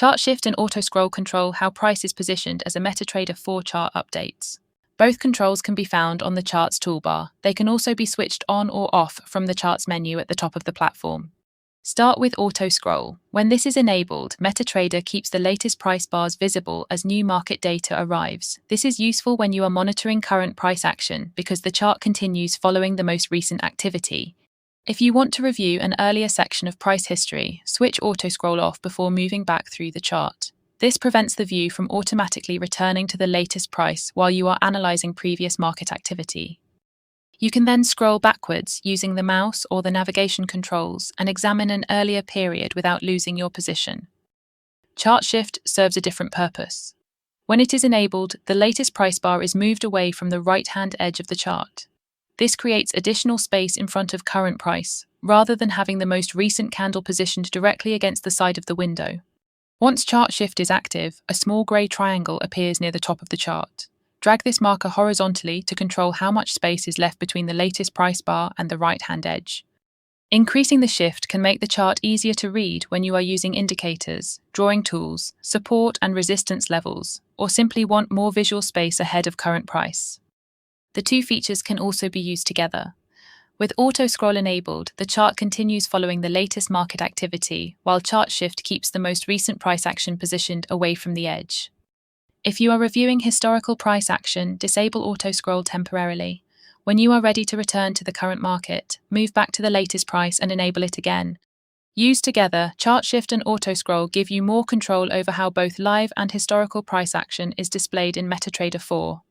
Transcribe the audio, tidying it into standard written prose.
Chart Shift and Auto Scroll control how price is positioned as a MetaTrader 4 chart updates. Both controls can be found on the Charts toolbar. They can also be switched on or off from the Charts menu at the top of the platform. Start with Auto Scroll. When this is enabled, MetaTrader keeps the latest price bars visible as new market data arrives. This is useful when you are monitoring current price action because the chart continues following the most recent activity. If you want to review an earlier section of price history, switch Auto Scroll off before moving back through the chart. This prevents the view from automatically returning to the latest price while you are analyzing previous market activity. You can then scroll backwards using the mouse or the navigation controls and examine an earlier period without losing your position. Chart Shift serves a different purpose. When it is enabled, the latest price bar is moved away from the right-hand edge of the chart. This creates additional space in front of current price, rather than having the most recent candle positioned directly against the side of the window. Once Chart Shift is active, a small grey triangle appears near the top of the chart. Drag this marker horizontally to control how much space is left between the latest price bar and the right-hand edge. Increasing the shift can make the chart easier to read when you are using indicators, drawing tools, support and resistance levels, or simply want more visual space ahead of current price. The two features can also be used together. With Auto Scroll enabled, the chart continues following the latest market activity, while Chart Shift keeps the most recent price action positioned away from the edge. If you are reviewing historical price action, disable Auto Scroll temporarily. When you are ready to return to the current market, move back to the latest price and enable it again. Used together, Chart Shift and Auto Scroll give you more control over how both live and historical price action is displayed in MetaTrader 4.